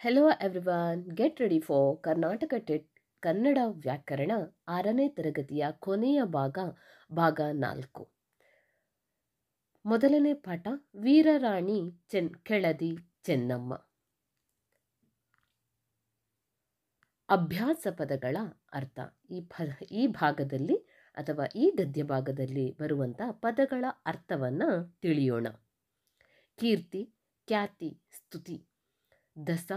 Hello everyone, get ready for Karnataka TET Kannada ವ್ಯಾಕರಣ 6ನೇ ತರಗತಿಯ ಕೊನೆಯ ಭಾಗ 4. ಮೊದಲನೇ ಪಾಠ ವೀರರಾಣಿ ಕೆಳದಿ ಚೆನ್ನಮ್ಮ. ಅಭ್ಯಾಸ ಪದಗಳ ಅರ್ಥ. ಈ ಭಾಗದಲ್ಲಿ ಅಥವಾ ಈ ಗದ್ಯ ಭಾಗದಲ್ಲಿ ಬರುವಂಥ ಪದಗಳ ಅರ್ಥವನ್ನು ತಿಳಿಯೋಣ. ಕೀರ್ತಿ, ಖ್ಯಾತಿ, ಸ್ತುತಿ. ದಶ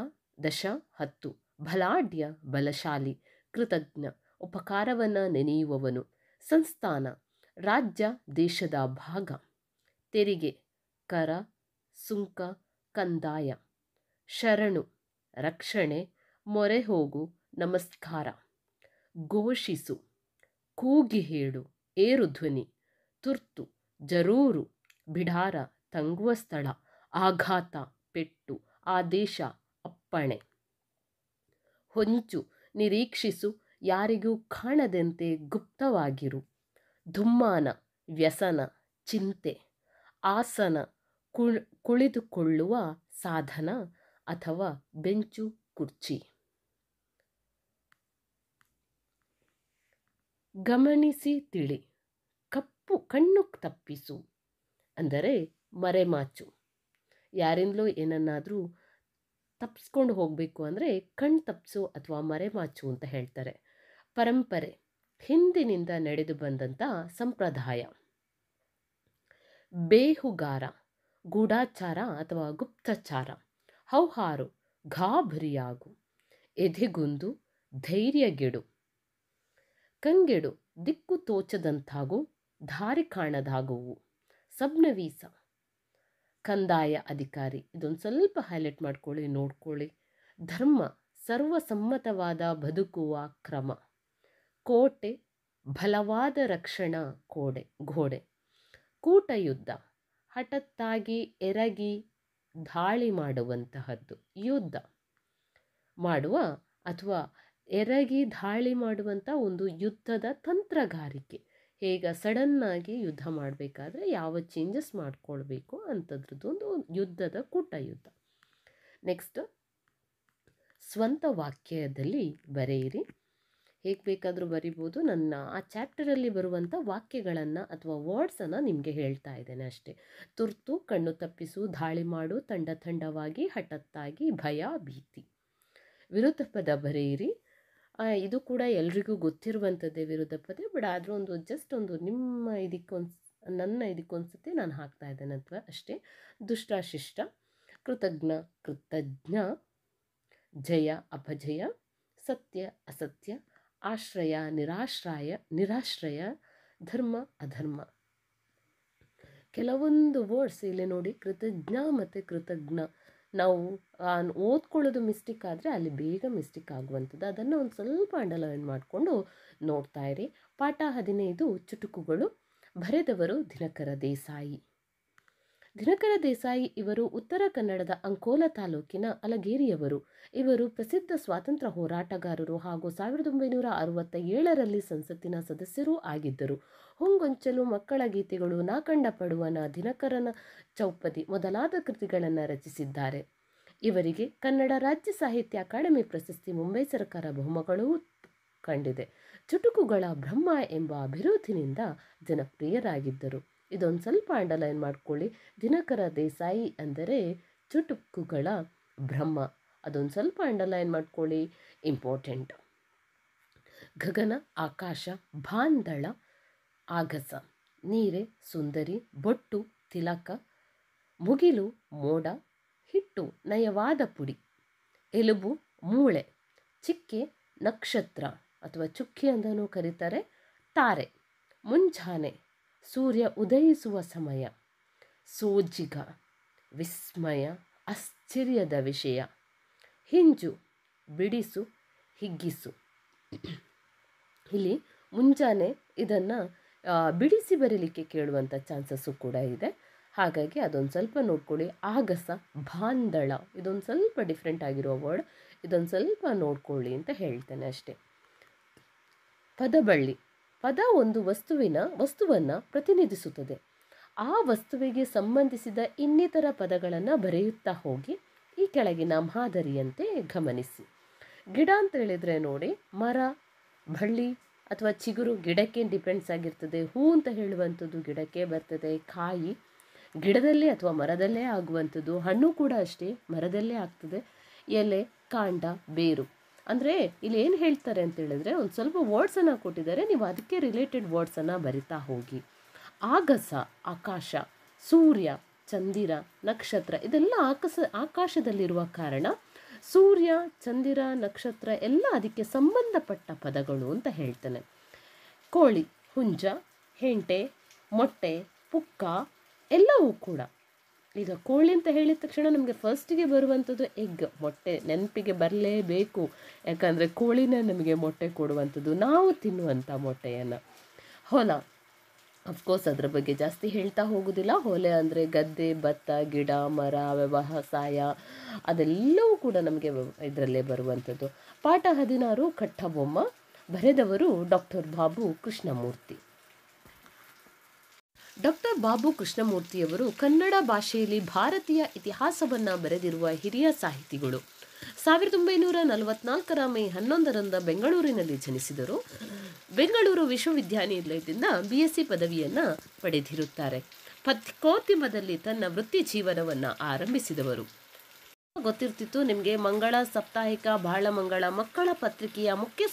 10, ಬಲಾಢ್ಯ ಬಲಶಾಲಿ, ಕೃತಜ್ಞ ಉಪಕಾರವನ್ನು ನೆನೆಯುವವನು, ಸಂಸ್ಥಾನ ರಾಜ್ಯ ದೇಶದ ಭಾಗ, ತೆರಿಗೆ ಕರ ಸುಂಕ ಕಂದಾಯ, ಶರಣು ರಕ್ಷಣೆ ಮೊರೆ ಹೋಗು ನಮಸ್ಕಾರ, ಘೋಷಿಸು ಕೂಗಿ ಹೇಳು ಏರುಧ್ವನಿ, ತುರ್ತು ಜರೂರು ಬಿಡಾರ ತಂಗುವ ಸ್ಥಳ, ಆಘಾತ ಪೆಟ್ಟು ಆದೇಶ ಅಪ್ಪಣೆ, ಹೊಂಚು ನಿರೀಕ್ಷಿಸು ಯಾರಿಗೂ ಕಾಣದಂತೆ ಗುಪ್ತವಾಗಿರು, ದುಮ್ಮಾನ ವ್ಯಸನ ಚಿಂತೆ, ಆಸನ ಕುಳಿತುಕೊಳ್ಳುವ ಸಾಧನ ಅಥವಾ ಬೆಂಚು ಕುರ್ಚಿ. ಗಮನಿಸಿ ತಿಳಿ. ಕಣ್ಣು ತಪ್ಪಿಸು ಅಂದರೆ ಮರೆಮಾಚು. ಯಾರಿಂದಲೂ ಏನನ್ನಾದರೂ ತಪ್ಪಿಸ್ಕೊಂಡು ಹೋಗಬೇಕು ಅಂದರೆ ಕಣ್ಣು ತಪ್ಪಿಸು ಅಥವಾ ಮರೆಮಾಚು ಅಂತ ಹೇಳ್ತಾರೆ. ಪರಂಪರೆ ಹಿಂದಿನಿಂದ ನಡೆದು ಬಂದಂಥ ಸಂಪ್ರದಾಯ. ಬೇಹುಗಾರ ಗೂಢಾಚಾರ ಅಥವಾ ಗುಪ್ತಚಾರ. ಹೌಹಾರು ಗಾಬರಿಯಾಗು, ಎದೆಗುಂದು ಧೈರ್ಯಗೆಡು, ಕಂಗೆಡು ದಿಕ್ಕು ತೋಚದಂತಾಗು, ದಾರಿ ಕಾಣದಾಗುವು, ಸಬ್ನವೀಸ ಕಂದಾಯ ಅಧಿಕಾರಿ. ಇದೊಂದು ಸ್ವಲ್ಪ ಹೈಲೈಟ್ ಮಾಡ್ಕೊಳ್ಳಿ, ನೋಡ್ಕೊಳ್ಳಿ. ಧರ್ಮ ಸರ್ವಸಮ್ಮತವಾದ ಬದುಕುವ ಕ್ರಮ. ಕೋಟೆ ಬಲವಾದ ರಕ್ಷಣಾ ಗೋಡೆ. ಕೂಟಯುದ್ಧ ಹಠಾತ್ತಾಗಿ ಎರಗಿ ದಾಳಿ ಮಾಡುವಂತಹದ್ದು. ಯುದ್ಧ ಮಾಡುವ ಅಥವಾ ಎರಗಿ ದಾಳಿ ಮಾಡುವಂಥ ಒಂದು ಯುದ್ಧದ ತಂತ್ರಗಾರಿಕೆ. ಹೇಗೆ ಸಡನ್ನಾಗಿ ಯುದ್ಧ ಮಾಡಬೇಕಾದ್ರೆ ಯಾವ ಚೇಂಜಸ್ ಮಾಡ್ಕೊಳ್ಬೇಕು ಅಂಥದ್ರದ್ದು ಒಂದು ಯುದ್ಧದ ಕೂಟಯುದ್ಧ. ನೆಕ್ಸ್ಟ್, ಸ್ವಂತ ವಾಕ್ಯದಲ್ಲಿ ಬರೆಯಿರಿ. ಹೇಗೆ ಬೇಕಾದರೂ ಬರಿಬೋದು. ನನ್ನ ಆ ಚಾಪ್ಟರಲ್ಲಿ ಬರುವಂಥ ವಾಕ್ಯಗಳನ್ನು ಅಥವಾ ವರ್ಡ್ಸನ್ನು ನಿಮಗೆ ಹೇಳ್ತಾ ಇದ್ದೇನೆ ಅಷ್ಟೇ. ತುರ್ತು, ಕಣ್ಣು ತಪ್ಪಿಸು, ದಾಳಿ ಮಾಡು, ತಂಡವಾಗಿ, ಹಠಾತ್ತಾಗಿ, ಭಯ, ಭೀತಿ. ವಿರುದ್ಧ ಪದ ಬರೆಯಿರಿ. ಇದು ಕೂಡ ಎಲ್ರಿಗೂ ಗೊತ್ತಿರುವಂಥದ್ದೇ ವಿರುದ್ಧ ಪದ, ಬಟ್ ಆದರೂ ಜಸ್ಟ್ ನಿಮ್ಮ ನನ್ನ ಇದಕ್ಕೊಂದ್ಸತಿ ನಾನು ಹಾಕ್ತಾ ಇದ್ದೇನೆ ಅಥವಾ ಅಷ್ಟೇ. ದುಷ್ಟ ಶಿಷ್ಟ, ಕೃತಜ್ಞ, ಜಯ ಅಪಜಯ, ಸತ್ಯ ಅಸತ್ಯ, ಆಶ್ರಯ ನಿರಾಶ್ರಯ, ಧರ್ಮ ಅಧರ್ಮ. ಕೆಲವೊಂದು ವರ್ಡ್ಸ್ ಇಲ್ಲಿ ನೋಡಿ, ಕೃತಜ್ಞ ಮತ್ತು ಕೃತಜ್ಞ ನಾವು ಓದ್ಕೊಳ್ಳೋದು ಮಿಸ್ಟೇಕ್ ಆದರೆ ಅಲ್ಲಿ ಬೇಗ ಮಿಸ್ಟೇಕ್ ಆಗುವಂಥದ್ದು. ಅದನ್ನು ಒಂದು ಸ್ವಲ್ಪ ಅಂಡರ್ಲೈನ್ ಮಾಡಿಕೊಂಡು ನೋಡ್ತಾ ಇರಿ. ಪಾಠ 15 ಚುಟುಕುಗಳು. ಬರೆದವರು ದಿನಕರ ದೇಸಾಯಿ. ದಿನಕರ ದೇಸಾಯಿ ಇವರು ಉತ್ತರ ಕನ್ನಡದ ಅಂಕೋಲಾ ತಾಲೂಕಿನ ಅಲಗೇರಿಯವರು. ಇವರು ಪ್ರಸಿದ್ಧ ಸ್ವಾತಂತ್ರ್ಯ ಹೋರಾಟಗಾರರು ಹಾಗೂ 1967ರಲ್ಲಿ ಸಂಸತ್ತಿನ ಸದಸ್ಯರೂ ಆಗಿದ್ದರು. ಹೊಂಗೊಂಚಲು, ಮಕ್ಕಳ ಗೀತೆಗಳು, ನಾಕಂಡ ಪಡುವನ, ದಿನಕರನ ಚೌಪದಿ ಮೊದಲಾದ ಕೃತಿಗಳನ್ನು ರಚಿಸಿದ್ದಾರೆ. ಇವರಿಗೆ ಕನ್ನಡ ರಾಜ್ಯ ಸಾಹಿತ್ಯ ಅಕಾಡೆಮಿ ಪ್ರಶಸ್ತಿ, ಮುಂಬೈ ಸರ್ಕಾರ ಬಹುಮಾನಗಳೂ ಕಂಡಿದೆ. ಚುಟುಕುಗಳ ಬ್ರಹ್ಮ ಎಂಬ ಅಭಿವೃದ್ಧಿನಿಂದ ಜನಪ್ರಿಯರಾಗಿದ್ದರು. ಇದೊಂದು ಸ್ವಲ್ಪ ಅಂಡರ್ಲೈನ್ ಮಾಡ್ಕೊಳ್ಳಿ. ದಿನಕರ ದೇಸಾಯಿ ಅಂದರೆ ಚುಟುಕುಗಳ ಬ್ರಹ್ಮ. ಅದೊಂದು ಸ್ವಲ್ಪ ಅಂಡರ್ಲೈನ್ ಮಾಡ್ಕೊಳ್ಳಿ, ಇಂಪಾರ್ಟೆಂಟ್. ಗಗನ ಆಕಾಶ, ಬಾಂದಳ ಆಗಸ, ನೀರೆ ಸುಂದರಿ, ಬೊಟ್ಟು ತಿಲಕ, ಮುಗಿಲು ಮೋಡ, ಹಿಟ್ಟು ನಯವಾದ ಪುಡಿ, ಎಲುಬು ಮೂಳೆ, ಚಿಕ್ಕೆ ನಕ್ಷತ್ರ ಅಥವಾ ಚುಕ್ಕಿ ಅಂತಲೂ ಕರೀತಾರೆ, ತಾರೆ, ಮುಂಜಾನೆ ಸೂರ್ಯ ಉದಯಿಸುವ ಸಮಯ, ಸೋಜಿಗ ವಿಸ್ಮಯ ಆಶ್ಚರ್ಯದ ವಿಷಯ, ಹಿಂಜು ಬಿಡಿಸು ಹಿಗ್ಗಿಸು. ಇಲ್ಲಿ ಮುಂಜಾನೆ ಇದನ್ನು ಬಿಡಿಸಿ ಬರೀಲಿಕ್ಕೆ ಕೇಳುವಂಥ ಚಾನ್ಸಸ್ಸು ಕೂಡ ಇದೆ, ಹಾಗಾಗಿ ಅದೊಂದು ಸ್ವಲ್ಪ ನೋಡ್ಕೊಳ್ಳಿ. ಆಗಸ, ಬಾಂದಳ ಇದೊಂದು ಸ್ವಲ್ಪ ಡಿಫ್ರೆಂಟ್ ಆಗಿರೋ ವರ್ಡ್, ಇದೊಂದು ಸ್ವಲ್ಪ ನೋಡ್ಕೊಳ್ಳಿ ಅಂತ ಹೇಳ್ತೇನೆ ಅಷ್ಟೇ. ಪದಬಳ್ಳಿ. ಪದ ಒಂದು ವಸ್ತುವನ್ನು ಪ್ರತಿನಿಧಿಸುತ್ತದೆ. ಆ ವಸ್ತುವಿಗೆ ಸಂಬಂಧಿಸಿದ ಇನ್ನಿತರ ಪದಗಳನ್ನು ಬರೆಯುತ್ತಾ ಹೋಗಿ ಈ ಕೆಳಗಿನ ಮಾದರಿಯಂತೆ ಗಮನಿಸಿ. ಗಿಡ ಅಂತ ಹೇಳಿದರೆ ನೋಡಿ, ಮರ, ಬಳ್ಳಿ ಅಥವಾ ಚಿಗುರು ಗಿಡಕ್ಕೆ ಡಿಪೆಂಡ್ಸ್ ಆಗಿರ್ತದೆ. ಹೂ ಅಂತ ಹೇಳುವಂಥದ್ದು ಗಿಡಕ್ಕೆ ಬರ್ತದೆ. ಕಾಯಿ ಗಿಡದಲ್ಲೇ ಅಥವಾ ಮರದಲ್ಲೇ ಆಗುವಂಥದ್ದು. ಹಣ್ಣು ಕೂಡ ಅಷ್ಟೇ, ಮರದಲ್ಲೇ ಆಗ್ತದೆ. ಎಲೆ, ಕಾಂಡ, ಬೇರು. ಅಂದರೆ ಇಲ್ಲಿ ಏನು ಹೇಳ್ತಾರೆ ಅಂತ ಹೇಳಿದ್ರೆ, ಒಂದು ಸ್ವಲ್ಪ ವರ್ಡ್ಸನ್ನು ಕೊಟ್ಟಿದ್ದಾರೆ, ನೀವು ಅದಕ್ಕೆ ರಿಲೇಟೆಡ್ ವರ್ಡ್ಸನ್ನು ಬರಿತಾ ಹೋಗಿ. ಆಗಸ ಆಕಾಶ, ಸೂರ್ಯ, ಚಂದಿರ, ನಕ್ಷತ್ರ ಇದೆಲ್ಲ ಆಕಾಶದಲ್ಲಿರುವ ಕಾರಣ ಸೂರ್ಯ, ಚಂದಿರ, ನಕ್ಷತ್ರ ಎಲ್ಲ ಅದಕ್ಕೆ ಸಂಬಂಧಪಟ್ಟ ಪದಗಳು ಅಂತ ಹೇಳ್ತಾನೆ. ಕೋಳಿ, ಹುಂಜ, ಹೆಂಟೆ, ಮೊಟ್ಟೆ, ಪುಕ್ಕ ಎಲ್ಲವೂ ಕೂಡ. ಈಗ ಕೋಳಿ ಅಂತ ಹೇಳಿದ ತಕ್ಷಣ ನಮಗೆ ಫಸ್ಟಿಗೆ ಬರುವಂಥದ್ದು ಎಗ್, ಮೊಟ್ಟೆ ನೆನಪಿಗೆ ಬರಲೇಬೇಕು. ಯಾಕಂದರೆ ಕೋಳಿನೇ ನಮಗೆ ಮೊಟ್ಟೆ ಕೊಡುವಂಥದ್ದು, ನಾವು ತಿನ್ನುವಂಥ ಮೊಟ್ಟೆಯನ್ನು. ಹೊಲ, ಅಫ್ಕೋರ್ಸ್ ಅದರ ಬಗ್ಗೆ ಜಾಸ್ತಿ ಹೇಳ್ತಾ ಹೋಗೋದಿಲ್ಲ. ಹೊಲೆ ಅಂದರೆ ಗದ್ದೆ, ಭತ್ತ, ಗಿಡ, ಮರ, ವ್ಯವಸಾಯ ಅದೆಲ್ಲವೂ ಕೂಡ ನಮಗೆ ಇದರಲ್ಲೇ ಬರುವಂಥದ್ದು. ಪಾಠ 16 ಕಟ್ಟಬೊಮ್ಮ. ಬರೆದವರು ಡಾಕ್ಟರ್ ಬಾಬು ಕೃಷ್ಣಮೂರ್ತಿ. ಡಾಕ್ಟರ್ ಬಾಬು ಕೃಷ್ಣಮೂರ್ತಿಯವರು ಕನ್ನಡ ಭಾಷೆಯಲ್ಲಿ ಭಾರತೀಯ ಇತಿಹಾಸವನ್ನು ಬರೆದಿರುವ ಹಿರಿಯ ಸಾಹಿತಿಗಳು. 1944 ಮೇ 11 ಬೆಂಗಳೂರಿನಲ್ಲಿ ಜನಿಸಿದರು. ಬೆಂಗಳೂರು ವಿಶ್ವವಿದ್ಯಾನಿಲಯದಿಂದ BSc ಪದವಿಯನ್ನು ಪಡೆದಿರುತ್ತಾರೆ. ಪತ್ರಿಕೋದ್ಯಮದಲ್ಲಿ ತನ್ನ ವೃತ್ತಿ ಜೀವನವನ್ನು ಆರಂಭಿಸಿದವರು. ಗೊತ್ತಿರ್ತಿತ್ತು ನಿಮಗೆ, ಮಂಗಳ ಸಾಪ್ತಾಹಿಕ, ಬಾಳಮಂಗಳ ಮಕ್ಕಳ ಪತ್ರಿಕೆಯ ಮುಖ್ಯ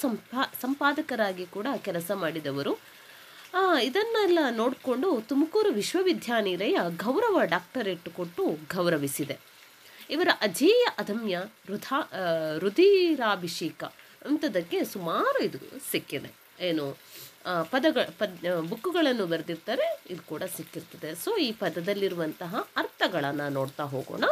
ಸಂಪಾದಕರಾಗಿ ಕೂಡ ಕೆಲಸ ಮಾಡಿದವರು. ಇದನ್ನೆಲ್ಲ ನೋಡಿಕೊಂಡು ತುಮಕೂರು ವಿಶ್ವವಿದ್ಯಾನಿಲಯ ಗೌರವ ಡಾಕ್ಟರೇಟ್ ಕೊಟ್ಟು ಗೌರವಿಸಿದೆ. ಇವರ ಅಜೇಯ ಅದಮ್ಯ ರುಧಿರಾಭಿಷೇಕ ಅಂಥದಕ್ಕೆ ಸುಮಾರು ಇದು ಸಿಕ್ಕಿದೆ. ಏನು ಬುಕ್ಕುಗಳನ್ನು ಬರೆದಿರ್ತಾರೆ, ಇದು ಕೂಡ ಸಿಕ್ಕಿರ್ತದೆ. ಸೊ ಈ ಪದದಲ್ಲಿರುವಂತಹ ಅರ್ಥಗಳನ್ನು ನೋಡ್ತಾ ಹೋಗೋಣ.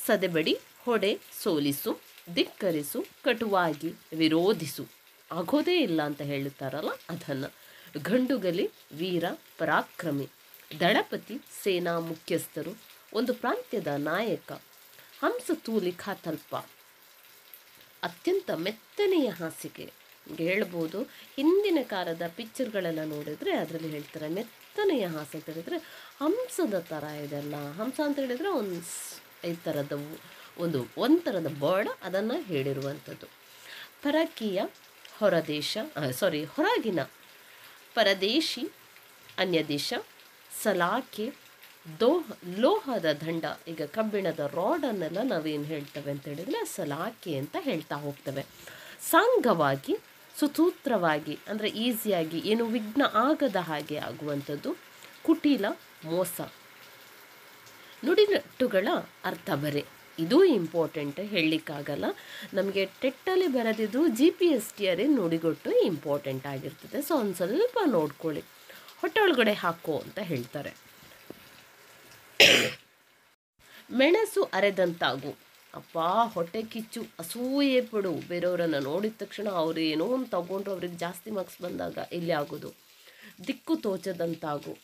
ಸದೆಬಡಿ, ಹೊಡೆ, ಸೋಲಿಸು, ಧಿಕ್ಕರಿಸು, ಕಟುವಾಗಿ ವಿರೋಧಿಸು, ಆಗೋದೇ ಇಲ್ಲ ಅಂತ ಹೇಳುತ್ತಾರಲ್ಲ ಅದನ್ನು. ಗಂಡುಗಲಿ, ವೀರ, ಪರಾಕ್ರಮಿ, ದಳಪತಿ, ಸೇನಾ ಮುಖ್ಯಸ್ಥರು, ಒಂದು ಪ್ರಾಂತ್ಯದ ನಾಯಕ, ಹಂಸತೂಲಿಕಾ ತಲ್ಪ, ಅತ್ಯಂತ ಮೆತ್ತನೆಯ ಹಾಸಿಗೆ. ಹೇಳ್ಬೋದು, ಹಿಂದಿನ ಕಾಲದ ಪಿಕ್ಚರ್ಗಳೆಲ್ಲ ನೋಡಿದರೆ ಅದರಲ್ಲಿ ಹೇಳ್ತಾರೆ ಮೆತ್ತನೆಯ ಹಾಸು ಅಂತ ಹೇಳಿದರೆ ಹಂಸದ ಥರ ಇದೆಲ್ಲ. ಹಂಸ ಅಂತ ಹೇಳಿದರೆ ಈ ಥರದ ಒಂಥರದ ಬರ್ಡ್, ಅದನ್ನು ಹೇಳಿರುವಂಥದ್ದು. ಪರಕೀಯ, ಹೊರಗಿನ, ಪರದೇಶಿ, ಅನ್ಯದೇಶ, ಸಲಾಕೆ, ಲೋಹದ ದಂಡ. ಈಗ ಕಬ್ಬಿಣದ ರಾಡನ್ನೆಲ್ಲ ನಾವೇನು ಹೇಳ್ತೇವೆ ಅಂತ ಹೇಳಿದರೆ ಸಲಾಕೆ ಅಂತ ಹೇಳ್ತಾ ಹೋಗ್ತೇವೆ. ಸಾಂಗವಾಗಿ, ಸುಸೂತ್ರವಾಗಿ ಅಂದರೆ ಈಸಿಯಾಗಿ, ಏನು ವಿಘ್ನ ಆಗದ ಹಾಗೆ ಆಗುವಂಥದ್ದು. ಕುಟಿಲ, ಮೋಸ. ನುಡಿನಟ್ಟುಗಳ ಅರ್ಥ ಬರೆ, ಇದು ಇಂಪಾರ್ಟೆಂಟ್, ಹೇಳಲಿಕ್ಕಾಗಲ್ಲ. ನಮಗೆ ಟೆಟ್ಟಲ್ಲಿ ಬರೆದಿದ್ದು GPSTR ನುಡಿಗಟ್ಟು ಇಂಪಾರ್ಟೆಂಟ್ ಆಗಿರ್ತದೆ. ಸೊ ಒಂದು ಸ್ವಲ್ಪ ನೋಡ್ಕೊಳ್ಳಿ. ಹೊಟ್ಟೆ ಒಳಗಡೆ ಹಾಕೋ ಅಂತ ಹೇಳ್ತಾರೆ. ಮೆಣಸು ಅರೆದಂತಾಗು. ಅಪ್ಪ, ಹೊಟ್ಟೆ ಕಿಚ್ಚು, ಅಸೂಯೆ ಪಡು. ಬೇರೆಯವರನ್ನು ನೋಡಿದ ತಕ್ಷಣ ಅವರು ಏನೋ ಒಂದು ತಗೊಂಡ್ರು ಅವ್ರಿಗೆ ಜಾಸ್ತಿ ಮಾರ್ಕ್ಸ್ ಬಂದಾಗ ಇಲ್ಲಿ ಆಗೋದು. ದಿಕ್ಕು ತೋಚದಂತಾಗು.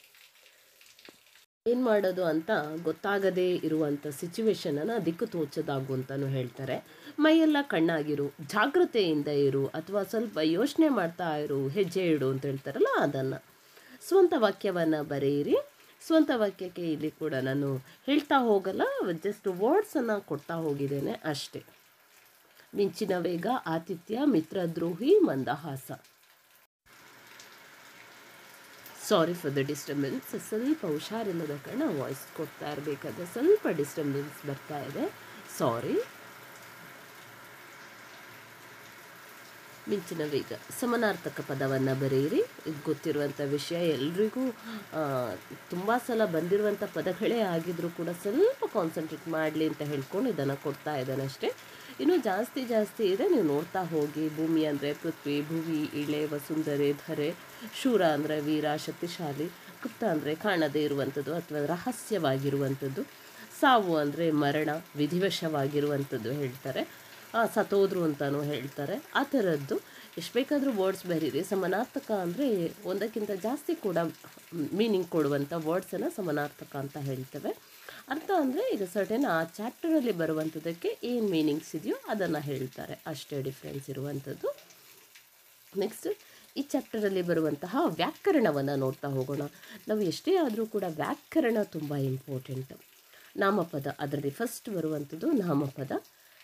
ಏನು ಮಾಡೋದು ಅಂತ ಗೊತ್ತಾಗದೇ ಇರುವಂಥ ಸಿಚುವೇಶನನ್ನು ದಿಕ್ಕು ತೋಚದಾಗು ಅಂತಲೂ ಹೇಳ್ತಾರೆ. ಮೈಯೆಲ್ಲ ಕಣ್ಣಾಗಿರು, ಜಾಗ್ರತೆಯಿಂದ ಇರು, ಅಥವಾ ಸ್ವಲ್ಪ ಯೋಚನೆ ಮಾಡ್ತಾ ಇರು, ಹೆಜ್ಜೆ ಇಡು ಅಂತ ಹೇಳ್ತಾರಲ್ಲ ಅದನ್ನು. ಸ್ವಂತ ವಾಕ್ಯವನ್ನು ಬರೆಯಿರಿ. ಸ್ವಂತ ವಾಕ್ಯಕ್ಕೆ ಇಲ್ಲಿ ಕೂಡ ನಾನು ಹೇಳ್ತಾ ಹೋಗಲ್ಲ, ಜಸ್ಟ್ ವರ್ಡ್ಸನ್ನು ಕೊಡ್ತಾ ಹೋಗಿದ್ದೇನೆ ಅಷ್ಟೇ. ಮಿಂಚಿನ ವೇಗ, ಆತಿಥ್ಯ, ಮಿತ್ರದ್ರೋಹಿ, ಮಂದಹಾಸ. Sorry for the disturbance. ಸ್ವಲ್ಪ ಹುಷಾರಿಲ್ಲದ ಕಾರಣ ವಾಯ್ಸ್ ಕೊಡ್ತಾ ಇರಬೇಕಾದ್ರೆ ಸ್ವಲ್ಪ ಡಿಸ್ಟರ್ಬೆನ್ಸ್ ಬರ್ತಾ ಇದೆ, ಸಾರಿ. ಮಿಂಚಿನ ವೇಗ, ಸಮಾನಾರ್ಥಕ ಪದವನ್ನು ಬರೆಯಿರಿ. ಇದು ಗೊತ್ತಿರುವಂಥ ವಿಷಯ, ಎಲ್ರಿಗೂ ತುಂಬ ಸಲ ಬಂದಿರುವಂಥ ಪದಗಳೇ ಆಗಿದ್ರೂ ಕೂಡ ಸ್ವಲ್ಪ ಕಾನ್ಸಂಟ್ರೇಟ್ ಮಾಡಲಿ ಅಂತ ಹೇಳ್ಕೊಂಡು ಇದನ್ನು ಕೊಡ್ತಾ ಇದ್ದಾನೆ ಅಷ್ಟೇ. ಇನ್ನೂ ಜಾಸ್ತಿ ಇದೆ, ನೀವು ನೋಡ್ತಾ ಹೋಗಿ. ಭೂಮಿ ಅಂದರೆ ಪೃಥ್ವಿ, ಭುವಿ, ಇಳೆ, ವಸುಂಧರೆ, ಧರೆ. ಶೂರ ಅಂದರೆ ವೀರ, ಶಕ್ತಿಶಾಲಿ. ಗುಪ್ತ ಅಂದರೆ ಕಾಣದೇ ಇರುವಂಥದ್ದು ಅಥವಾ ರಹಸ್ಯವಾಗಿರುವಂಥದ್ದು. ಸಾವು ಅಂದರೆ ಮರಣ, ವಿಧಿವಶವಾಗಿರುವಂಥದ್ದು ಹೇಳ್ತಾರೆ. ಸತ್ತೋದ್ರು ಅಂತಲೂ ಹೇಳ್ತಾರೆ. ಆ ಥರದ್ದು ಎಷ್ಟು ಬೇಕಾದರೂ ವರ್ಡ್ಸ್ ಬರೀರಿ. ಸಮಾನಾರ್ಥಕ ಅಂದರೆ ಒಂದಕ್ಕಿಂತ ಜಾಸ್ತಿ ಕೂಡ ಮೀನಿಂಗ್ ಕೊಡುವಂಥ ವರ್ಡ್ಸನ್ನು ಸಮಾನಾರ್ಥಕ ಅಂತ ಹೇಳ್ತೇವೆ. ಅರ್ಥ ಅಂದರೆ ಈಗ ಸರ್ಟೆನ್ ಆ ಚಾಪ್ಟರಲ್ಲಿ ಬರುವಂಥದ್ದಕ್ಕೆ ಏನು ಮೀನಿಂಗ್ಸ್ ಇದೆಯೋ ಅದನ್ನು ಹೇಳ್ತಾರೆ, ಅಷ್ಟೇ ಡಿಫ್ರೆನ್ಸ್ ಇರುವಂಥದ್ದು. ನೆಕ್ಸ್ಟ್ ಈ ಚಾಪ್ಟರಲ್ಲಿ ಬರುವಂತಹ ವ್ಯಾಕರಣವನ್ನು ನೋಡ್ತಾ ಹೋಗೋಣ. ನಾವು ಎಷ್ಟೇ ಆದರೂ ಕೂಡ ವ್ಯಾಕರಣ ತುಂಬ ಇಂಪಾರ್ಟೆಂಟ್. ನಾಮಪದ ಅದರಲ್ಲಿ ಫಸ್ಟ್ ಬರುವಂಥದ್ದು ನಾಮಪದ.